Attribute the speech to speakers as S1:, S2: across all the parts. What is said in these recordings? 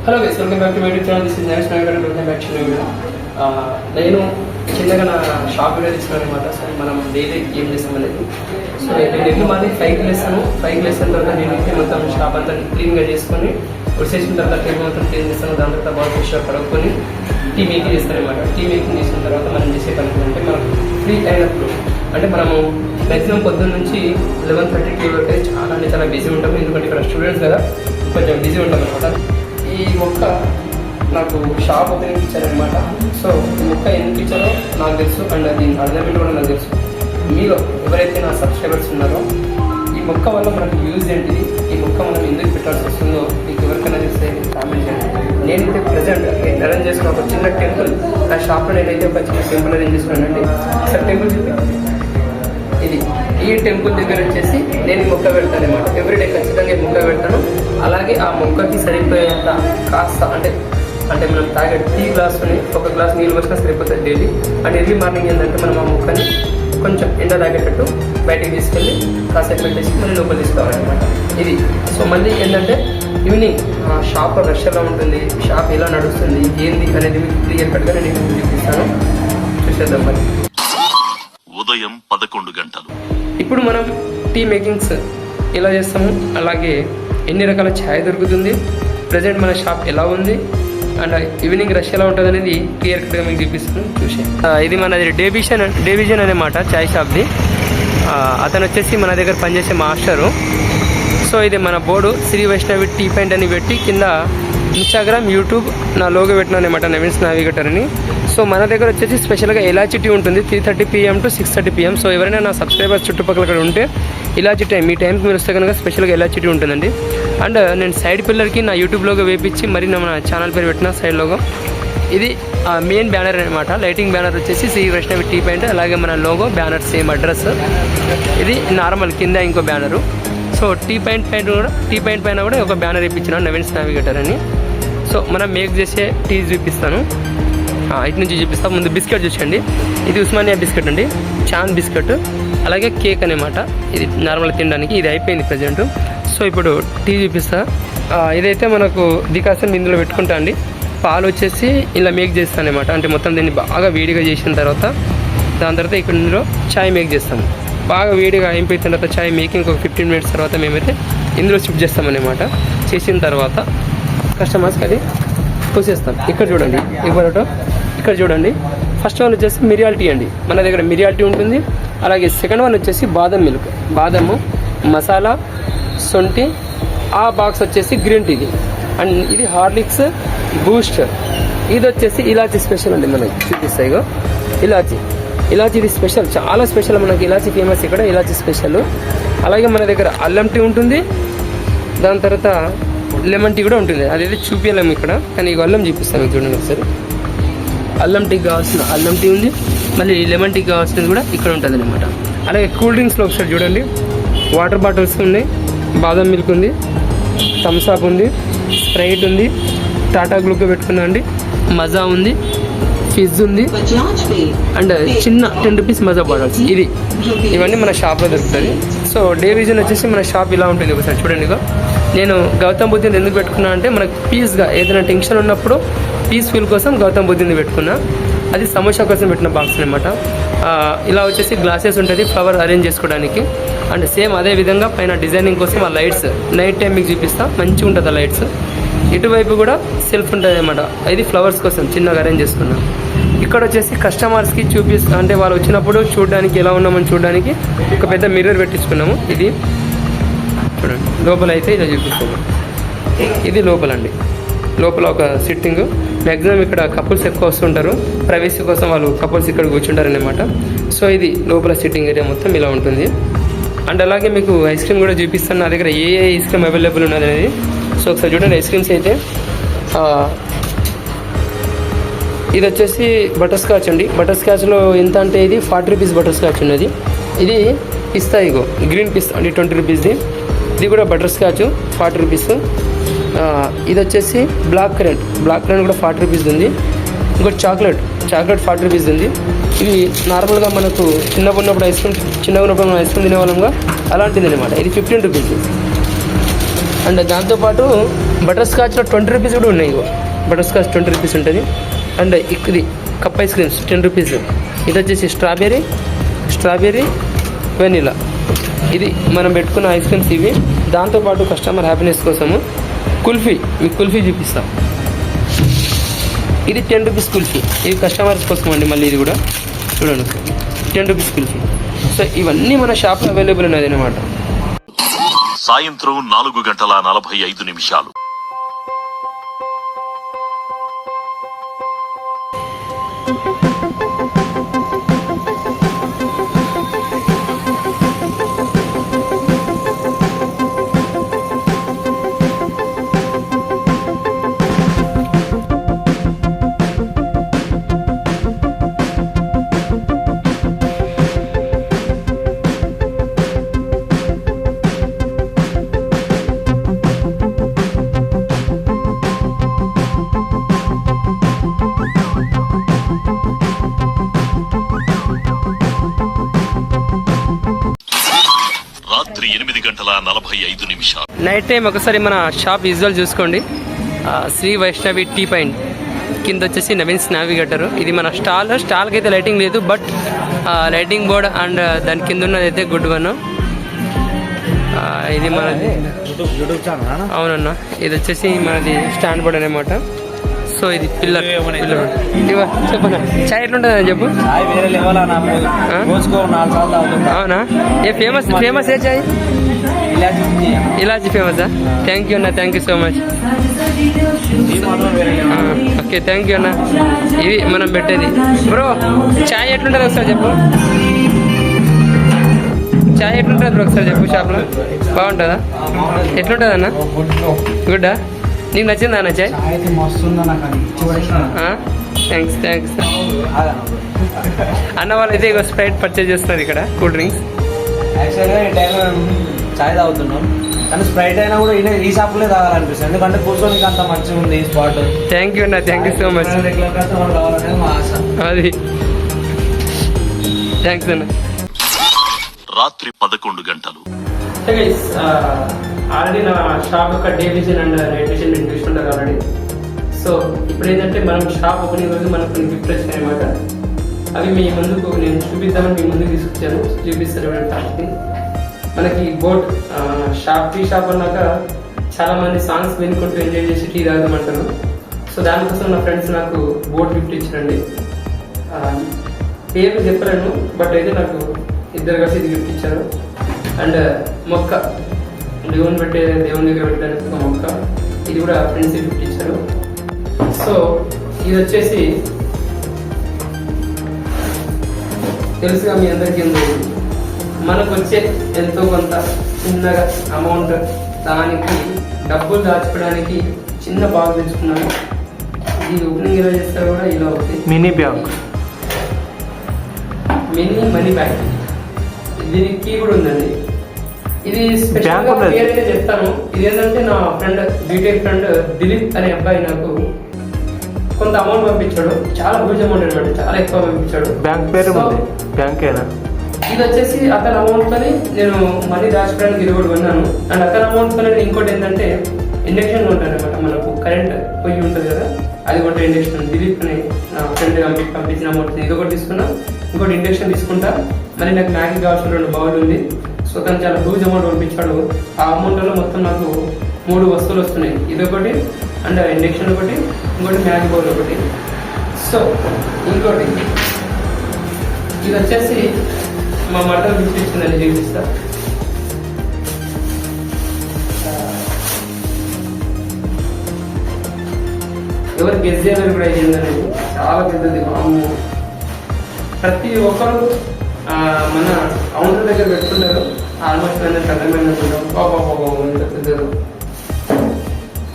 S1: Hello guys, welcome back to my YouTube channel. This is Naresh Nayak. Welcome back to my video. నేను చిన్నగా నా shop video తీసుకున్నాను అనమాట. So మనం డైలీ ఏం చేస్తాం అనేది. సో నేను ఎర్లీ మార్నింగ్ 5కి లేస్తాను. 5కి లేసిన తర్వాత నేను మొత్తం షాప్ అంతా క్లీన్గా చేసుకొని వచ్చేసిన తర్వాత టేబుల్ మొత్తం క్లీన్ చేస్తాను. దాని తర్వాత బాగా ఫ్రెష్గా కడుక్కొని టీ మేకింగ్ చేస్తాను అనమాట. టీ మేకింగ్ చేసిన తర్వాత మనం చేసే పని అంటే మనం ఫ్రీ అయినప్పుడు అంటే మనము మ్యాక్సిమం పొద్దున్న నుంచి 11:30 వరకు అయితే చాలా బిజీ ఉంటాము. ఎందుకంటే ఇక్కడ స్టూడెంట్స్ కదా, కొంచెం బిజీ ఉంటాం అనమాట. ఈ మొక్క నాకు షాప్ ఓపెనింగ్ ఇచ్చారనమాట. సో ఈ మొక్క ఎందుకు ఇచ్చారో నాకు తెలుసు, అండ్ అది అర్థమైంది కూడా నాకు తెలుసు. మీలో ఎవరైతే నా సబ్స్క్రైబర్స్ ఉన్నారో ఈ మొక్క వల్ల మనకు యూజ్ ఏంటిది, ఈ మొక్క మనం ఎందుకు పెట్టాల్సి వస్తుందో మీకు ఎవరికైనా తెలిస్తే కామెంట్ చేయండి. నేనైతే ప్రజెంట్ నేను అరేంజ్ చేసుకున్న ఒక చిన్న టెంపుల్, నా షాప్లో నేనైతే ఒక చిన్న టెంపుల్ అరేంజ్ చేసుకున్నానండి. సార్ టెంపుల్ చెప్పి ఇది ఈ టెంపుల్ దగ్గర వచ్చేసి నేను ఈ మొక్క పెడతాను అనమాట. ఎవ్రీడే ఖచ్చితంగా ఈ మొక్క పెడతాను. అలాగే ఆ మొక్కకి సరిపోయేంత కాస్త అంటే మనం తాగే టీ గ్లాసుని ఒక గ్లాస్ నీళ్ళు వచ్చినా సరిపోతుంది డైలీ. అండ్ ఎర్లీ మార్నింగ్ ఏంటంటే మనం ఆ మొక్కని కొంచెం ఎండ తాగేటట్టు బయటికి తీసుకెళ్ళి కాసేపు పెట్టేసి మళ్ళీ లోపల తీసుకోవాలన్నమాట. ఇది సో మళ్ళీ ఏంటంటే ఈవినింగ్ షాప్ రష్ ఎలా ఉంటుంది, షాప్ ఎలా నడుస్తుంది, ఏంది అనేది మీకు క్లియర్ కట్గా నేను చూపిస్తాను. చూసేద్దాం మరి.
S2: ఉదయం 11 గంటలు.
S1: ఇప్పుడు మనం టీ మేకింగ్స్ ఎలా చేస్తాము, అలాగే ఎన్ని రకాల ఛాయ్ దొరుకుతుంది, ప్రజెంట్ మన షాప్ ఎలా ఉంది, అండ్ ఈవినింగ్ రష్ ఎలా ఉంటుంది అనేది క్లియర్ కట్గా మీకు చూపిస్తాను. చూసి ఇది మనది డేవిజన్ అన్నమాట ఛాయ్ షాప్ది. అతను వచ్చేసి మన దగ్గర పనిచేసే మాస్టరు. సో ఇది మన board Shri Vaishnavi tea point అని పెట్టి కింద ఇన్స్టాగ్రామ్, యూట్యూబ్ నా లోగో పెట్టినా అనమాట, నవీన్స్ నావిగేటర్ అని. సో మన దగ్గర వచ్చేసి స్పెషల్గా ఇలాచి టీ ఉంటుంది 3:30 PM to 6:30 PM. సో ఎవరైనా నా సబ్స్క్రైబర్స్ చుట్టుపక్కల ఇక్కడ ఉంటే ఇలాచి టైం మీ టైంకి మీరు వస్తే కనుక స్పెషల్గా ఇలాచి టీ ఉంటుందండి. అండ్ నేను సైడ్ పిల్లర్కి నా యూట్యూబ్ లోగో వేపించి మరి నా ఛానల్ పేరు పెట్టిన సైడ్ లోగో. ఇది మెయిన్ బ్యానర్ అనమాట. లైటింగ్ బ్యానర్ వచ్చేసి శ్రీ వైష్ణవి టీ పాయింట్, అలాగే మన లోగో బ్యానర్ సేమ్ అడ్రస్. ఇది నార్మల్ కింద ఇంకో బ్యానరు. సో టీ పాయింట్ పైన కూడా ఒక బ్యానర్ ఇప్పించిన నవీన్స్ నావిగేటర్ అని. సో మనం మేక్ చేసే టీ చూపిస్తాను, ఇటు నుంచి చూపిస్తాను. ముందు బిస్కెట్ చూసండి, ఇది ఉస్మానియా బిస్కెట్ అండి, చాన్ బిస్కెట్, అలాగే కేక్ అనమాట. ఇది నార్మల్ తినడానికి. ఇది అయిపోయింది ప్రజెంట్. సో ఇప్పుడు టీ చూపిస్తా. ఇదైతే మనకు డికాషన్ ఇందులో పెట్టుకుంటా అండి. పాలు వచ్చేసి ఇలా మేక్ చేస్తాను అనమాట. అంటే మొత్తం దీన్ని బాగా వేడిగా చేసిన తర్వాత దాని తర్వాత ఇక్కడ ఇందులో ఛాయ్ మేక్ చేస్తాము. బాగా వేడిగా అయిపోయిన తర్వాత ఛాయ్ మేకింగ్ ఒక 15 minutes తర్వాత మేమైతే ఇందులో షిఫ్ట్ చేస్తామన్నమాట. చేసిన తర్వాత కస్టమర్స్కి అది పోసేస్తాం. ఇక్కడ చూడండి, ఇక్కడ చూడండి. ఫస్ట్ వన్ వచ్చేసి మిరియాల్ టీ అండి. మన దగ్గర మిరియాల్ టీ ఉంటుంది. అలాగే సెకండ్ వన్ వచ్చేసి బాదం మిల్క్, బాదము, మసాలా, సొంటి. ఆ బాక్స్ వచ్చేసి గ్రీన్ టీది. అండ్ ఇది హార్లిక్స్, బూస్ట్. ఇది వచ్చేసి ఇలాచీ స్పెషల్ అండి. మనకి చూపిస్తాయి ఇలాచీ ఇది స్పెషల్, చాలా స్పెషల్. మనకి ఇలాచీ ఫేమస్ ఇక్కడ, ఇలాచీ స్పెషల్. అలాగే మన దగ్గర అల్లం టీ ఉంటుంది. దాని తర్వాత లెమన్ టీ కూడా ఉంటుంది. అదైతే చూపించలేము ఇక్కడ, కానీ ఇక అల్లం చూపిస్తాను చూడండి ఒకసారి. అల్లం టీకి కావాల్సిన అల్లం టీ ఉంది, మళ్ళీ లెమన్ టీకి కావాల్సినది కూడా ఇక్కడ ఉంటుంది అనమాట. అలాగే కూల్ డ్రింక్స్లో ఒకసారి చూడండి, వాటర్ బాటిల్స్ ఉన్నాయి, బాదం మిల్క్ ఉంది, థమ్స్ అప్ ఉంది, స్ప్రైట్ ఉంది, టాటా గ్లూకో పెట్టుకున్నా అండి, మజా ఉంది, ఫిజ్ ఉంది, అండ్ చిన్న 10 rupees మజా బాటిల్స్. ఇవన్నీ మన షాప్లో దొరుకుతుంది. సో డేవిజన్ వచ్చేసి మన షాప్ ఇలా ఉంటుంది. ఒకసారి చూడండి. నేను గౌతమ్ బుద్ధుని ఎందుకు పెట్టుకున్నా అంటే మనకు పీస్గా ఏదైనా టెన్షన్ ఉన్నప్పుడు పీస్ఫుల్ కోసం గౌతమ్ బుద్ధుని పెట్టుకున్నా. అది సమోసా కోసం పెట్టిన బాక్స్ అనమాట. ఇలా వచ్చేసి గ్లాసెస్ ఉంటుంది ఫ్లవర్ అరేంజ్ చేసుకోవడానికి. అండ్ సేమ్ అదే విధంగా పైన డిజైనింగ్ కోసం ఆ లైట్స్ నైట్ టైం మీకు చూపిస్తా, మంచిగా ఉంటుంది ఆ లైట్స్. ఇటువైపు కూడా సెల్ఫ్ ఉంటుంది అనమాట. ఇది ఫ్లవర్స్ కోసం చిన్నగా అరేంజ్ చేసుకున్నాం. ఇక్కడ వచ్చేసి కస్టమర్స్కి చూపిస్తా, అంటే వాళ్ళు వచ్చినప్పుడు చూడడానికి ఎలా ఉన్నామని చూడడానికి ఒక పెద్ద మిర్రర్ పెట్టించుకున్నాము. ఇది చూడండి, లోపల అయితే ఇలా చూపిస్తాము. ఇది లోపలండి, లోపల ఒక సిట్టింగ్. మ్యాక్సిమం ఇక్కడ కపుల్స్ ఎక్కువ వస్తుంటారు, ప్రైవసీ కోసం వాళ్ళు కపుల్స్ ఇక్కడ కూర్చుంటారు అనమాట. సో ఇది లోపల సిట్టింగ్ ఏరియా మొత్తం ఇలా ఉంటుంది. అండ్ అలాగే మీకు ఐస్ క్రీమ్ కూడా చూపిస్తాను, నా దగ్గర ఏ ఐస్ క్రీమ్ అవైలబుల్ ఉన్నది అనేది. సో ఒకసారి చూడండి, ఐస్ క్రీమ్స్ అయితే ఇది వచ్చేసి బటర్ స్కాచ్ అండి. బటర్ స్కాచ్లో ఎంత అంటే ఇది 40 rupees బటర్ స్కాచ్ ఉన్నది. ఇది పిస్తా, గ్రీన్ పిస్తా అండి 20 rupeesది. ఇది కూడా బటర్ స్కాచ్ 40 rupees. ఇది వచ్చేసి బ్లాక్ కరెంట్ కూడా 40 rupees ఉంది. ఇంకోటి చాక్లెట్ 40 rupees ఉంది. ఇవి నార్మల్గా మనకు చిన్నగా ఉన్నప్పుడు ఐస్ క్రీమ్ తినేవాళ్ళంగా అలాంటిది అనమాట. ఇది 15 rupees. అండ్ దాంతోపాటు బటర్ స్కాచ్లో 20 రూపీస్ కూడా ఉన్నాయి. ఇగో బటర్ స్కాచ్ 20 రూపీస్ ఉంటుంది. అండ్ ఇది కప్ ఐస్ క్రీమ్స్ 10 రూపీస్. ఇది వచ్చేసి స్ట్రాబెర్రీ వెనీలా. ఇది మనం పెట్టుకున్న ఐస్ క్రీమ్స్ ఇవి. దాంతోపాటు కస్టమర్ హ్యాపీనెస్ కోసము కుల్ఫీ, మీకు కుల్ఫీ చూపిస్తాం. ఇది 10 రూపీస్ కుల్ఫీ. ఇది కస్టమర్స్ కోసం అండి. మళ్ళీ ఇది కూడా చూడండి 10 రూపీస్ కుల్ఫీ. సో ఇవన్నీ మన షాప్లో అవైలబుల్ ఉన్నది అనమాట.
S2: సాయంత్రం 4:45. రాత్రి 8:45.
S1: నైట్ టైం ఒకసారి మన షాప్ విజువల్ చూసుకోండి. శ్రీ వైష్ణవి టీ పాయింట్ కింద వచ్చేసి నవీన్స్ నావిగేటర్. ఇది మన స్టాల్కి అయితే లైటింగ్ లేదు, బట్ లైటింగ్ బోర్డ్ అండ్ దాని కింద ఉన్నది అయితే గుడ్ వన్. ఇది మనది అవునన్నా. ఇది వచ్చేసి మనది స్టాండ్ బోర్డ్ అనమాట. సో ఇది పిల్లర్ చెప్పనా. చాయ్ ఎట్లుంటుంది అని చెప్పు. అవునా? ఫేమస్ ఏ చాయ్? ఇలాచి ఫేమసా? థ్యాంక్ యూ అన్న, thank you so much. Okay, thank you అన్న. ఇవి మనం పెట్టేది. బ్రో చాయ్ ఎట్లుంటుంది ఒకసారి చెప్పు. చాయ్ ఎట్లుంటుంది బ్రో ఒకసారి చెప్పు. షాప్లో బాగుంటుందా? ఎట్లుంటుంది అన్న? గుడ్డా? నీకు నచ్చిందా అన్న చాయ్? థ్యాంక్స్ అన్న. వాళ్ళు అయితే ఇక స్ప్రైట్ పర్చేజ్ చేస్తున్నారు ఇక్కడ, కూల్ డ్రింక్స్.
S3: యాక్చువల్గా ఈ టైంలో చాయ్ తాగుతున్నాం, కానీ స్ప్రైట్ అయినా కూడా ఈ షాప్లో తాగాలనిపిస్తుంది, ఎందుకంటే కూర్చోనికి అంత మంచిగా ఉంది ఈ స్పాట్.
S1: థ్యాంక్ యూ అన్న, థ్యాంక్ యూ సో మచ్. అది థ్యాంక్స్ అన్న.
S2: రాత్రి 11
S1: ఆల్రెడీ నా షాప్ యొక్క day vision and night vision నేను చూసుకుంటాను ఆల్రెడీ. సో ఇప్పుడు ఏంటంటే మనం షాప్ ఓపెనింగ్ రోజు మనకు కొన్ని గిఫ్ట్ వచ్చినాయి అనమాట. అవి మీ ముందుకు నేను చూపిద్దామని మీ ముందుకు తీసుకొచ్చాను. చూపిస్తారు ఎవరైనా. మనకి బోట్ షాప్ అన్నాక చాలామంది సాంగ్స్ వినుకుంటూ ఎంజాయ్ చేసి టీ తాగమంటారు. సో దానికోసం నా ఫ్రెండ్స్ నాకు బోట్ గిఫ్ట్ ఇచ్చారండి. పేరు చెప్పలేను, బట్ అయితే నాకు ఇద్దరు కలిసి ఇది గిఫ్ట్ ఇచ్చారు. అండ్ మొక్క దేవుని దగ్గర పెట్టడానికి ఒక మొక్క, ఇది కూడా ఫ్రెండ్స్ గిఫ్ట్ ఇచ్చారు. సో ఇది వచ్చేసి తెలుసుగా మీ అందరికీ ఉంది, మనకు వచ్చే ఎంతో కొంత చిన్నగా అమౌంట్ దానికి డబ్బులు దాచుకోవడానికి చిన్న బాగ్ తెచ్చుకున్నాను. ఇది ఓపెనింగ్ ఎలా చేస్తారు కూడా ఇలా అవుతుంది. Mini money bag. దీనికి కీ కూడా ఉందండి. ఇది స్పెషల్గా పేరు అయితే చెప్తాను. ఇది ఏంటంటే నా ఫ్రెండ్ బీటెక్ ఫ్రెండ్ దిలీప్ అనే అబ్బాయి నాకు కొంత అమౌంట్ పంపించాడు. చాలా హ్యూజ్ అమౌంట్ అనమాట, చాలా ఎక్కువ పంపించాడు.
S3: బ్యాంక్ పేరు బ్యాంక్.
S1: ఇది వచ్చేసి అతని అమౌంట్తో నేను మనీ దాచుకోవడానికి ఇది కూడా కొన్నాను. అండ్ అతని అమౌంట్తో నేను ఇంకోటి ఏంటంటే ఇండక్షన్ ఉంటాను అనమాట. మనకు కరెంట్ పొయ్యి ఉంటుంది కదా, అది ఒకటి ఇండక్షన్. దిలీప్ అని నా ఫ్రెండ్ పంపించిన అమౌంట్ ఇది ఒకటి తీసుకున్నా, ఇంకోటి ఇండక్షన్ తీసుకుంటా. మళ్ళీ నాకు మ్యాగీ కావాల్సిన 2 బౌల్ ఉంది. సో తను చాలా హ్యూజ్ అమౌంట్ పంపించాడు. ఆ అమౌంట్లో మొత్తం నాకు 3 వస్తువులు వస్తున్నాయి. ఇదొకటి అండ్ ఇండక్షన్ ఒకటి, ఇంకోటి మ్యాగీ బౌల్ ఒకటి. సో ఇంకోటి ఇది వచ్చేసి మా మటన్ గిఫ్ట్ ఇచ్చిందని చూపిస్తా. ఎవరు గెస్ చేయాలని కూడా అయ్యిందని, చాలా పెద్దది. ప్రతి ఒక్కరు మన కౌంటర్ దగ్గర పెట్టుకుంటారు. ఆల్మోస్ట్ అర్థమైన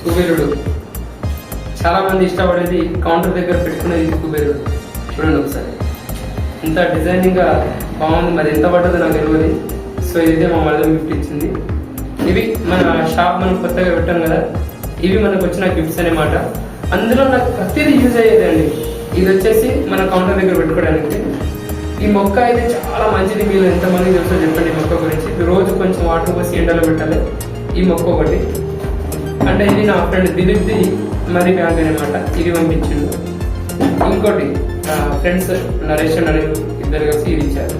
S1: కుబేరుడు. చాలా మంది ఇష్టపడేది కౌంటర్ దగ్గర పెట్టుకునేది కుబేరుడు. చూడండి ఒకసారి ఇంత డిజైనింగ్గా బాగుంది. మరి ఎంత పడ్డదో నాకు తెలియదు. సో ఇదే మా మదర్ గిఫ్ట్ ఇచ్చింది. ఇవి మన షాప్ మనం కొత్తగా పెట్టాం కదా, ఇవి మనకు వచ్చిన గిఫ్ట్స్ అనమాట. అందులో నాకు ప్రతిదీ యూజ్ అయ్యేదండి. ఇది వచ్చేసి మన కౌంటర్ దగ్గర పెట్టుకోవడానికి. ఈ మొక్క అయితే చాలా మంచిది. మీరు ఎంతమంది తెలుసో చెప్పండి ఈ మొక్క గురించి. రోజు కొంచెం వాటర్ పోసి ఎండలో పెట్టాలి. ఈ మొక్క ఒకటి. అండ్ అంటే ఇది నా ఫ్రెండ్ దిలీప్ది మనీ బ్యాంక్ అనమాట, ఇది పంపించిండు. ఇంకోటి ఫ్రెండ్స్ నరేష్ నరేష్ ఇద్దరు కలిసి ఇది ఇచ్చారు.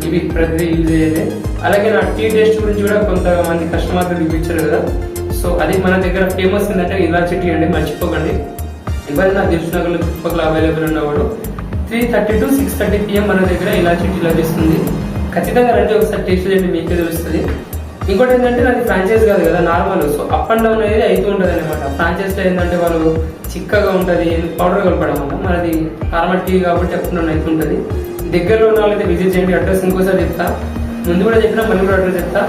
S1: ఇవి ప్రతి యూజ్ అయ్యేది. అలాగే నా టీ టేస్ట్ గురించి కూడా కొంతమంది కస్టమర్లు చూపించారు కదా, సో అది మన దగ్గర ఫేమస్ ఏంటంటే ఇలాచి టీ అండి, మర్చిపోకండి. ఎవరైనా దిల్సునగర్లో చుట్టుపక్కల అవైలబుల్ ఉన్నవాడు 3:30 to 6:30 PM మన దగ్గర ఇలాచి టీ లభిస్తుంది. ఖచ్చితంగా రండి, ఒకసారి టేస్ట్ చేయండి, మీకే తెలుస్తుంది. ఇంకోటి ఏంటంటే నాది ఫ్రాంచైజ్ కాదు కదా, normal. So up and down అనేది అవుతూ ఉంటుంది అనమాట. ఫ్రాంచైజ్లో ఏంటంటే వాళ్ళు చిక్కగా ఉంటుంది, పౌడర్ కలపడం వల్ల. మనది నార్మల్ టీ కాబట్టి అప్ అండ్ డౌన్ అవుతుంటుంది. దగ్గరలో ఉన్న వాళ్ళైతే విజిట్ చేయండి. అడ్రస్ ఇంకోసారి చెప్తా, ముందు కూడా చెప్పినా మళ్ళీ కూడా అడ్రస్ చెప్తా.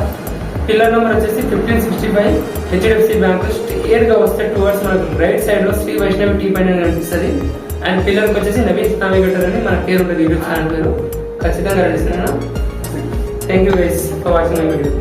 S1: పిల్లర్ నెంబర్ వచ్చేసి 1565 HDFC బ్యాంక్. స్ట్రేట్గా వస్తే టువర్డ్స్ మనకు రైట్ సైడ్లో శ్రీ వైష్ణవి టీ పైన కనిపిస్తుంది. అండ్ పిల్లర్కి వచ్చేసి నవీన్ నావిగేటర్ అని మన పేరు ఉంటుంది, యూట్యూబ్ ఛానల్ పేరు. ఖచ్చితంగా ready. Thank you guys for watching my video.